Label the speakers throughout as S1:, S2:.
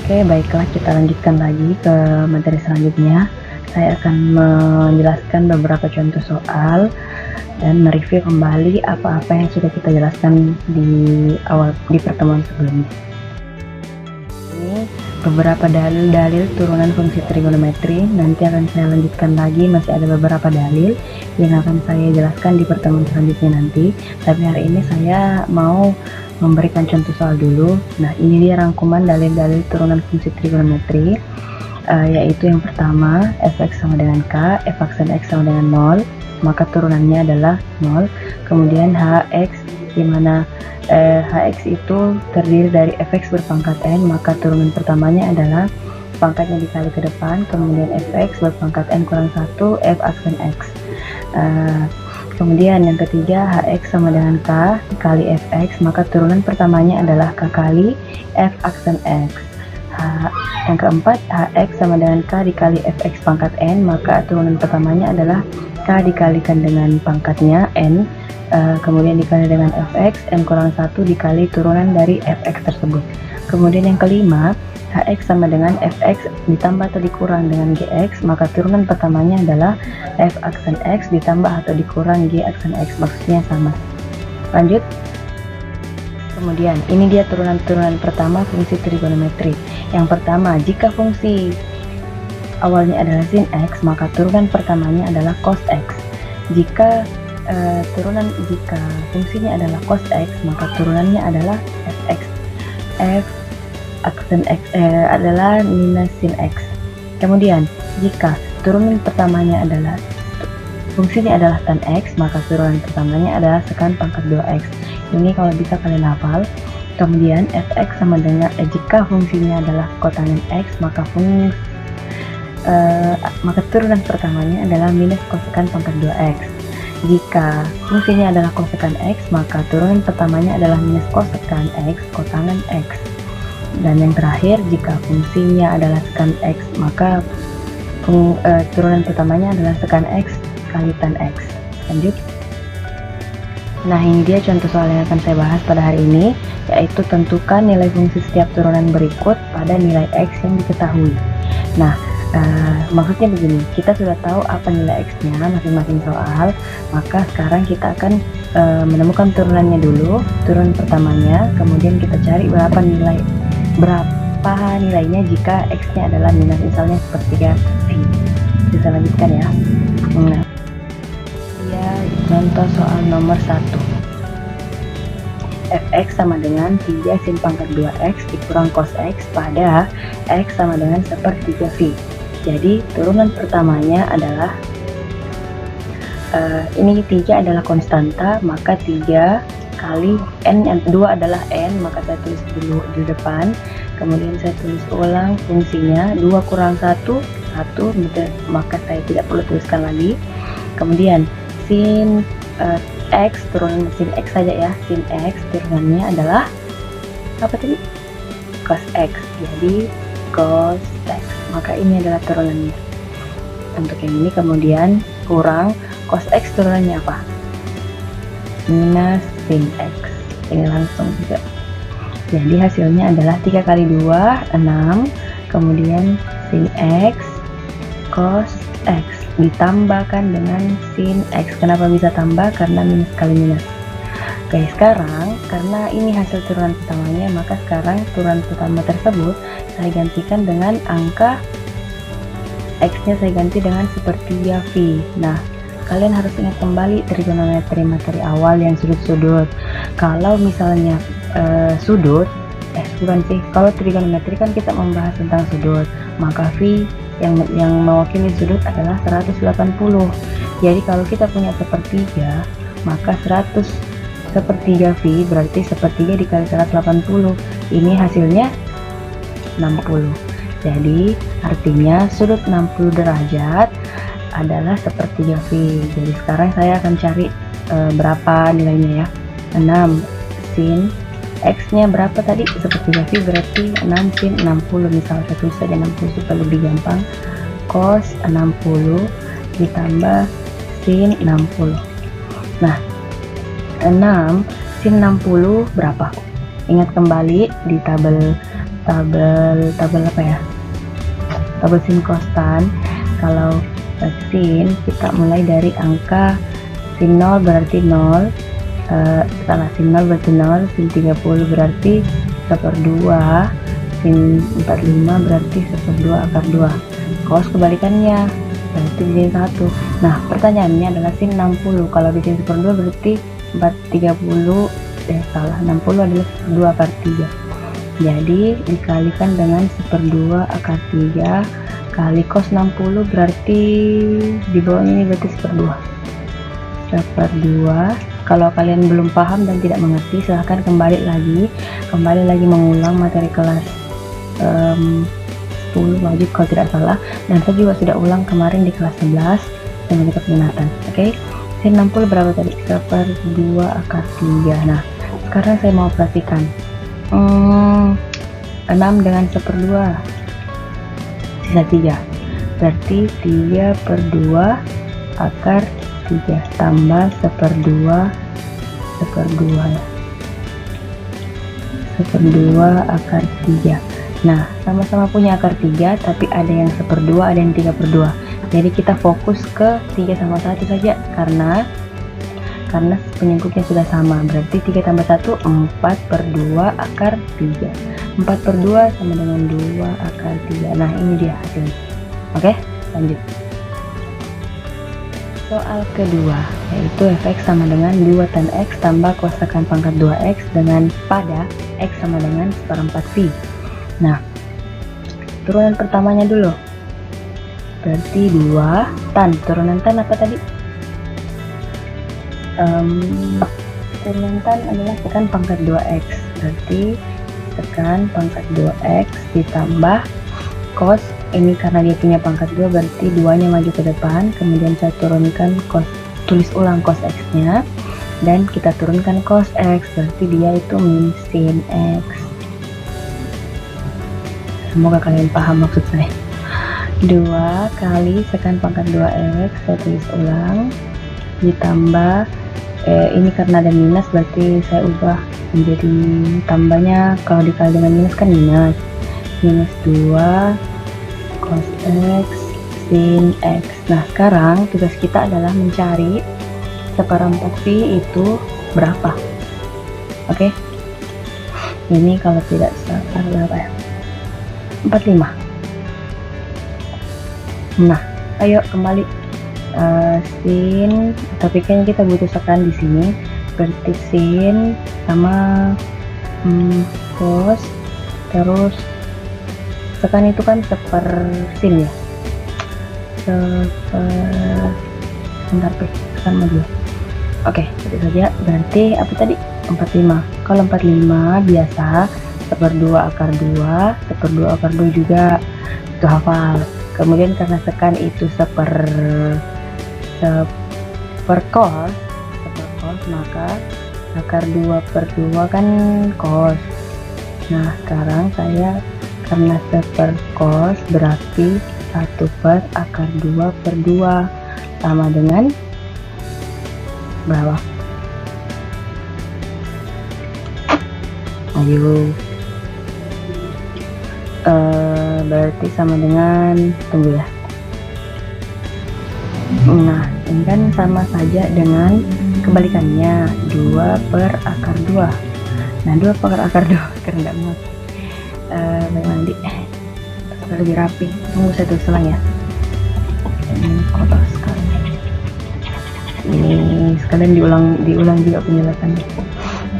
S1: Oke, baiklah, kita lanjutkan lagi ke materi selanjutnya. Saya akan menjelaskan beberapa contoh soal dan mereview kembali apa-apa yang sudah kita jelaskan di pertemuan sebelumnya. Ini beberapa dalil-dalil turunan fungsi trigonometri. Nanti akan saya lanjutkan lagi, masih ada beberapa dalil yang akan saya jelaskan di pertemuan selanjutnya nanti. Tapi hari ini saya mau memberikan contoh soal dulu. Nah, ini dia rangkuman dalil-dalil turunan fungsi trigonometri, yaitu yang pertama, fx sama dengan k, f aksen x sama dengan 0, maka turunannya adalah 0. Kemudian hx, di mana hx itu terdiri dari fx berpangkat n, maka turunan pertamanya adalah pangkatnya dikali ke depan, kemudian fx berpangkat n kurang 1, f aksen x. Kemudian yang ketiga, hx sama dengan k dikali fx, maka turunan pertamanya adalah k kali f aksen x. Yang keempat, hx sama dengan k dikali fx pangkat n, maka turunan pertamanya adalah k dikalikan dengan pangkatnya n, kemudian dikali dengan fx, n kurang 1 dikali turunan dari fx tersebut. Kemudian yang kelima, hx sama dengan fx ditambah atau dikurang dengan gx, maka turunan pertamanya adalah f aksen x ditambah atau dikurang g aksen x, maksudnya sama. Lanjut. Kemudian ini dia turunan-turunan pertama fungsi trigonometri. Yang pertama, jika fungsi awalnya adalah sin x, maka turunan pertamanya adalah cos x. Jika fungsinya adalah cos x, maka turunannya adalah fx. F aksen x adalah minus sin x. Kemudian jika turunan pertamanya adalah fungsinya adalah tan x, maka turunan pertamanya adalah sekan pangkat 2x. Ini kalau bisa kalian hafal. Kemudian fx sama dengan jika fungsinya adalah kotangen x, maka turunan pertamanya adalah minus kosekan pangkat 2x. Jika fungsinya adalah kosekan x, maka turunan pertamanya adalah minus kosekan x kotangen x. Dan yang terakhir, jika fungsinya adalah sekan x, maka turunan pertamanya adalah sekan x kali tan x. Lanjut. Nah, ini dia contoh soal yang akan saya bahas pada hari ini, yaitu tentukan nilai fungsi setiap turunan berikut pada nilai x yang diketahui. Nah, maksudnya begini, kita sudah tahu apa nilai x-nya masing-masing soal, maka sekarang kita akan menemukan turunannya dulu, turunan pertamanya, kemudian kita cari berapa nilainya jika x-nya adalah minus, misalnya sepertiga pi. Bisa lanjutkan ya. Nah, ya, contoh soal nomor 1. fx sama dengan 3 sin pangkat 2x dikurang cos x pada x sama dengan sepertiga pi. Jadi turunan pertamanya adalah ini 3 adalah konstanta, maka 3 kali n, yang kedua adalah n, maka saya tulis dulu di depan, kemudian saya tulis ulang fungsinya 2 kurang 1, 1, maka saya tidak perlu tuliskan lagi. Kemudian sin x, turunan sin x saja ya, sin x turunannya adalah apa tadi? Cos x, jadi cos x, maka ini adalah turunannya untuk yang ini. Kemudian kurang cos x turunannya apa? Minus sin x, ini langsung juga. Jadi hasilnya adalah 3 kali 2, 6, kemudian sin x cos x ditambahkan dengan sin x. Kenapa bisa tambah? Karena minus kali minus. Oke, sekarang karena ini hasil turunan pertamanya, maka sekarang turunan pertama tersebut saya gantikan dengan angka x-nya, saya ganti dengan sepertiga pi. Nah, kalian harus ingat kembali trigonometri materi awal yang sudut-sudut. Kalau misalnya kalau trigonometri kan kita membahas tentang sudut, maka phi yang mewakili sudut adalah 180. Jadi kalau kita punya sepertiga, maka 100 sepertiga phi berarti sepertiga dikali 180. Ini hasilnya 60. Jadi artinya sudut 60 derajat adalah sepertiga phi. Jadi sekarang saya akan cari berapa nilainya ya. 6 sin x-nya berapa tadi? Sepertiga phi berarti 6 sin 60. Misal saya tulis saja 60 supaya lebih gampang. Cos 60 ditambah sin 60. Nah, 6 sin 60 berapa? Ingat kembali di tabel tabel apa ya, tabel sin konstan. Kalau sin kita mulai dari angka sin 0 berarti 0, sin 0 berarti 0, sin 30 berarti 1/2, sin 45 berarti 1/2 akar 2. Cos kebalikannya berarti sin 1. Nah pertanyaannya adalah sin 60, kalau di sin 1/2 berarti 60 adalah 1/2 akar 3. Jadi dikalikan dengan 1/2 akar 3 kali cos 60 berarti di bawahnya ini berarti 1/2. Kalau kalian belum paham dan tidak mengerti, silahkan kembali lagi mengulang materi kelas 10 wajib kalau tidak salah, dan saya juga sudah ulang kemarin di kelas 11 matematika peminatan. Oke, sin 60 berapa tadi? 1/2 akar 3. Nah sekarang saya mau perhatikan 6 dengan 1/2 sisa 3, berarti 3/2 akar 3 tambah 1/2 ya, 1/2 akar 3. Nah sama-sama punya akar 3, tapi ada yang 1/2, ada yang 3/2. Jadi kita fokus ke 3 sama 1 saja, karena penyangkutnya sudah sama. Berarti 3 tambah 1 4/2 akar 3. 4/2 sama dengan 2 akar 3. Nah ini dia hasilnya. Oke, lanjut. Soal kedua, yaitu fx sama dengan 2 tan x tambah cos tekan pangkat 2x dengan pada x sama dengan 1/4 pi. Nah turunan pertamanya dulu, berarti 2 tan, turunan tan apa tadi? Turunan tan adalah tekan pangkat 2x, berarti tekan pangkat 2x ditambah cos, ini karena dia punya pangkat 2 berarti 2 nya maju ke depan, kemudian saya turunkan cos, tulis ulang cos x nya, dan kita turunkan cos x, berarti dia itu min sin x. Semoga kalian paham maksud saya. 2 kali tekan pangkat 2x, saya tulis ulang, ditambah ini karena ada minus berarti saya ubah menjadi tambahnya, kalau dikali dengan minus kan minus 2 cos x sin x. Nah sekarang tugas kita adalah mencari 1/4 pi itu berapa. Oke, ini kalau tidak salah berapa ya, 45. Nah ayo kembali, sin, tapi kayaknya kita butuh sekan di sini, berarti sin sama cos, terus sekan itu kan sin ya, sebentar sekan modul. Oke, itu saja. Berarti apa tadi? 45. Kalau 45 biasa 1/2 akar 2, 1/2 akar 2 juga itu hafal. Kemudian karena sekan itu cos, maka akar 2/2 kan cos. Nah sekarang saya karena cos berarti 1 akar 2/2 sama dengan berapa? Ayo, berarti sama dengan, tunggu ya. Nah ini kan sama saja dengan kebalikannya, 2 akar 2. Nah 2 akar 2 karena enggak mau bagaimana di lebih rapi. Tunggu saya tulis ulang ya, ini kotor sekali. Ini sekalian diulang juga penjelasannya.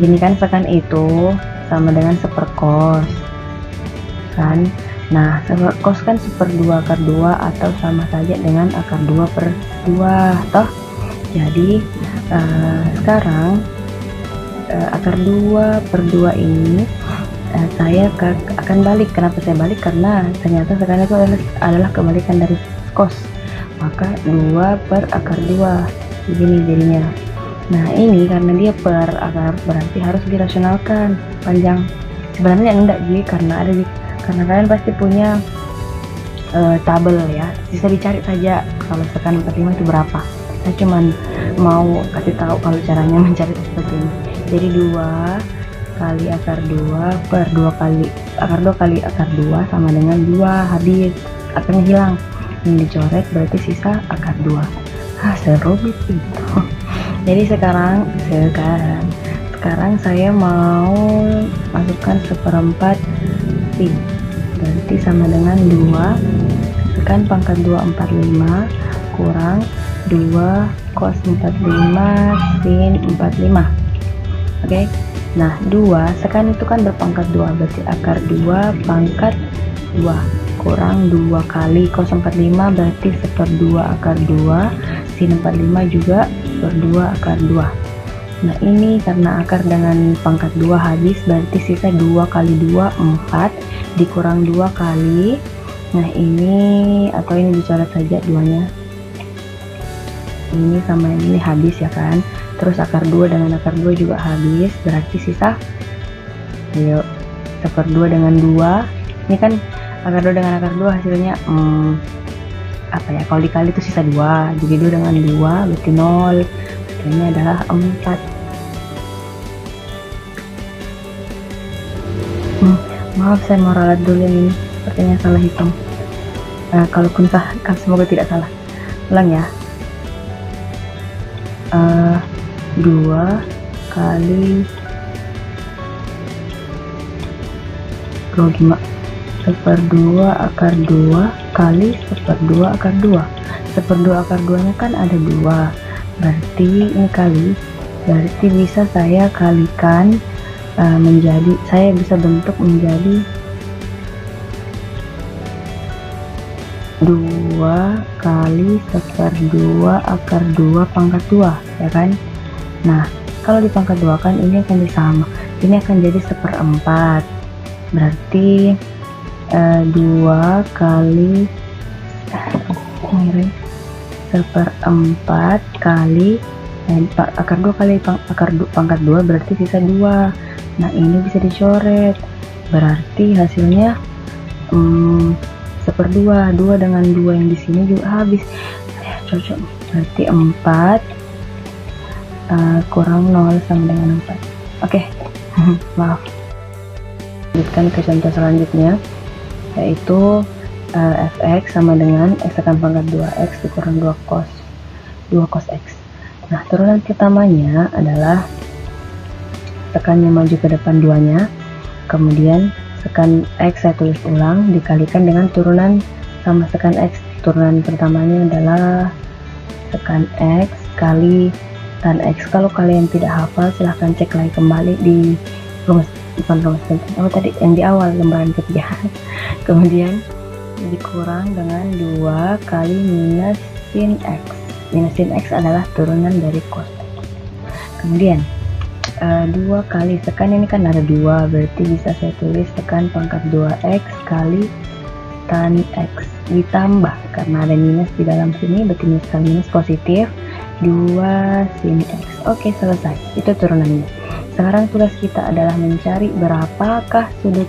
S1: Gini kan, sekan itu sama dengan 1/cos kan. Nah cos kan 1/2 akar 2 atau sama saja dengan akar 2/2 toh. Jadi sekarang akar 2/2 ini saya akan balik. Kenapa saya balik? Karena ternyata sekarang itu adalah kebalikan dari cos, maka 2 akar 2 begini jadinya. Nah ini karena dia per akar berarti harus dirasionalkan panjang. Sebenarnya enggak jadi karena kalian pasti punya tabel ya, bisa dicari saja kalau sekan 45 itu berapa. Saya cuman mau kasih tahu kalau caranya mencari seperti ini. Jadi 2 kali akar 2 per 2 kali akar 2 kali akar 2 sama dengan 2, habis, akarnya hilang. Ini dicoret berarti sisa akar 2. Serumit itu. Jadi sekarang saya mau masukkan 1/4 pi, berarti sama dengan 2 sekan pangkat 2 45 kurang 2 cos 45 sin 45. Oke. Nah, 2 sekan itu kan berpangkat 2, berarti akar 2 pangkat 2 kurang 2 kali cos 45 berarti 1/2 akar 2, sin 45 juga 1/2 akar 2. Nah, ini karena akar dengan pangkat 2 habis, berarti sisa 2 kali 2 4 dikurang 2 kali. Nah, ini atau ini dicoret saja duanya. Ini sama ini habis ya kan. Terus akar 2 dengan akar 2 juga habis, berarti sisa 1/2 dengan 2. Ini kan akar 2 dengan akar 2 hasilnya apa ya, kalau dikali itu sisa 2, jadi 2 dengan 2 berarti 0, hasilnya adalah 4. Maaf, saya mau ralat dulu ini, sepertinya salah hitung. Kalaupun semoga tidak salah. Ulang ya. 2 kali 1/2 akar 2 kali 1/2 akar 2. 1/2 akar 2 nya kan ada 2, berarti ini kali, berarti bisa saya kalikan menjadi, saya bisa bentuk menjadi 2 kali 1/2 akar 2 pangkat 2 ya kan. Nah, kalau di pangkat 2 kan ini akan disama, ini akan jadi 1/4, berarti 2 kali 1/4 kali akar 2 kali pangkat 2 berarti sisa 2. Nah, ini bisa dicoret, berarti hasilnya 1/2. 2 dengan 2 yang di sini juga habis, cocok, berarti 4 kurang 0 sama dengan 4. Oke. Maaf. Lanjutkan ke contoh selanjutnya, yaitu fx sama dengan x tekan pangkat 2x dikurang 2 cos x. Nah, turunan pertamanya adalah tekannya maju ke depan 2-nya, kemudian sekan x saya tulis ulang dikalikan dengan turunan sama sekan x. Turunan pertamanya adalah sekan x kali tan x. Kalau kalian tidak hafal, silahkan cek lagi kembali di tadi yang di awal lembaran ketiga. Kemudian dikurang dengan 2 kali minus sin x. Minus sin x adalah turunan dari cos x. Kemudian 2 kali sekan ini kan ada 2, berarti bisa saya tulis tekan pangkat 2x kali tan x ditambah, karena ada minus di dalam sini, berarti minus kali minus positif, 2 sin x. Oke, selesai, itu turunannya. Sekarang tugas kita adalah mencari berapakah sudut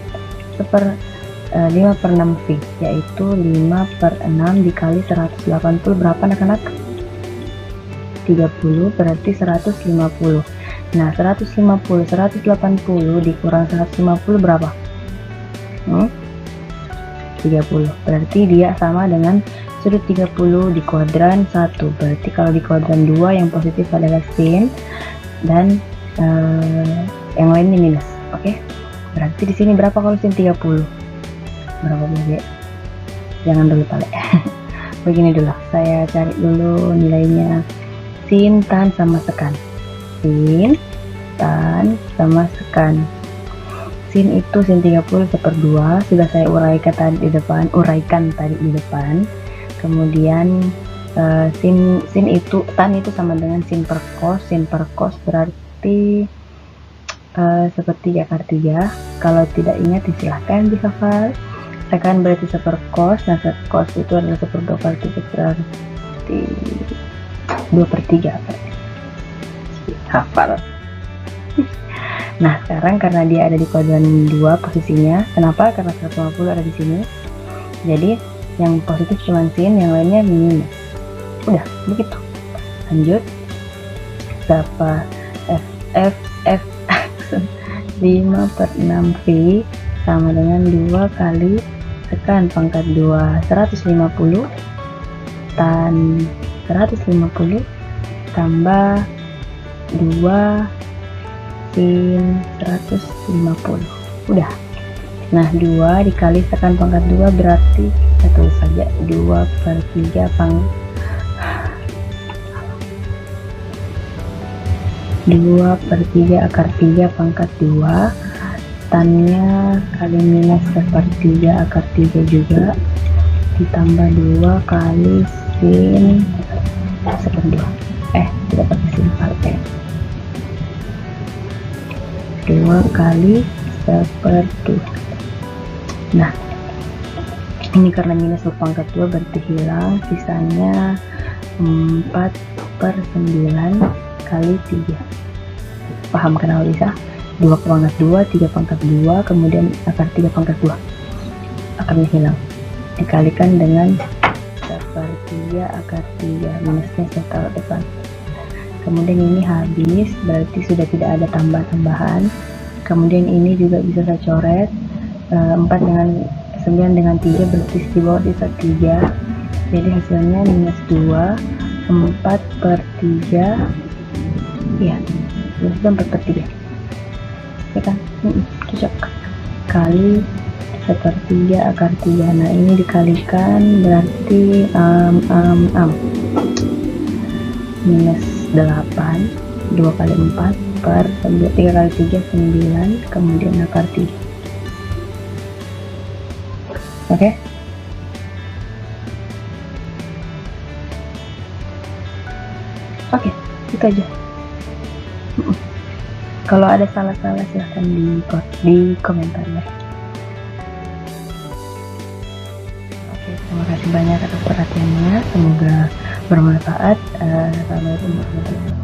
S1: 5/6 pi, yaitu 5/6 dikali 180 berapa anak-anak? 30, berarti 150. Nah, 180 180 dikurang 150 berapa? 30. Berarti dia sama dengan sudut 30 di kuadran 1. Berarti kalau di kuadran 2 yang positif adalah sin dan yang lainnya minus. Oke. Berarti di sini berapa kalau sin 30? Berapa BB? Jangan dulu pale. Begini dulu. Saya cari dulu nilainya. Sin tan sama sekan. Sin tan sama sekan. Sin itu sin 30 1/2 sudah saya uraikan tadi di depan. Kemudian sin itu tan itu sama dengan sin per cos. Sin per cos berarti seperti akar 3. Kalau tidak ingat silahkan dihafal. Sekan berarti 1 per cos. Nah, cos itu adalah 1/2 kali 3 berarti 2/3 berarti. Hafal. Nah, sekarang karena dia ada di kuadran 2 posisinya, kenapa? Karena 150 ada di sini. Jadi yang positif cuma sin, yang lainnya minus. Udah, begitu. Lanjut. Berapa f 5 per 6V sama dengan 2 kali tekan pangkat 2 150 tan 150 tambah 2 sin 150. Udah. Nah, 2 dikali tekan pangkat 2 berarti kita tulis saja 2 per 3 2 per 3 akar 3 pangkat 2, tannya kali minus sepertiga akar 3 juga, ditambah 2 kali sin seper 2. Tidak pakai sin, pakai 2 kali seper 2. Nah, ini karena minus berpangkat 2 berarti hilang, sisanya 4 per 9 kali 3. Paham kenapa bisa? 2 pangkat 2, 3 pangkat 2, kemudian akar 3 pangkat 2 akarnya hilang, dikalikan dengan sepertiga akar 3, minusnya saya taruh depan. Kemudian ini habis, berarti sudah tidak ada tambah-tambahan. Kemudian ini juga bisa saya coret, 4 dengan 9 dengan 3 berarti di bawah sisa 3, jadi hasilnya minus 2, 4 per 3 ya, minus 4 per 3 ya kan, cocok, kali sepertiga akar 3. Nah, ini dikalikan berarti minus 8, 2 kali 4 per 3 kali 3 9, kemudian akar 3. Oke. Oke, itu aja. Kalau ada salah-salah silahkan di komentar ya. Oke, terima kasih banyak atas perhatiannya, semoga bermanfaat. Assalamualaikum warahmatullahi wabarakatuh.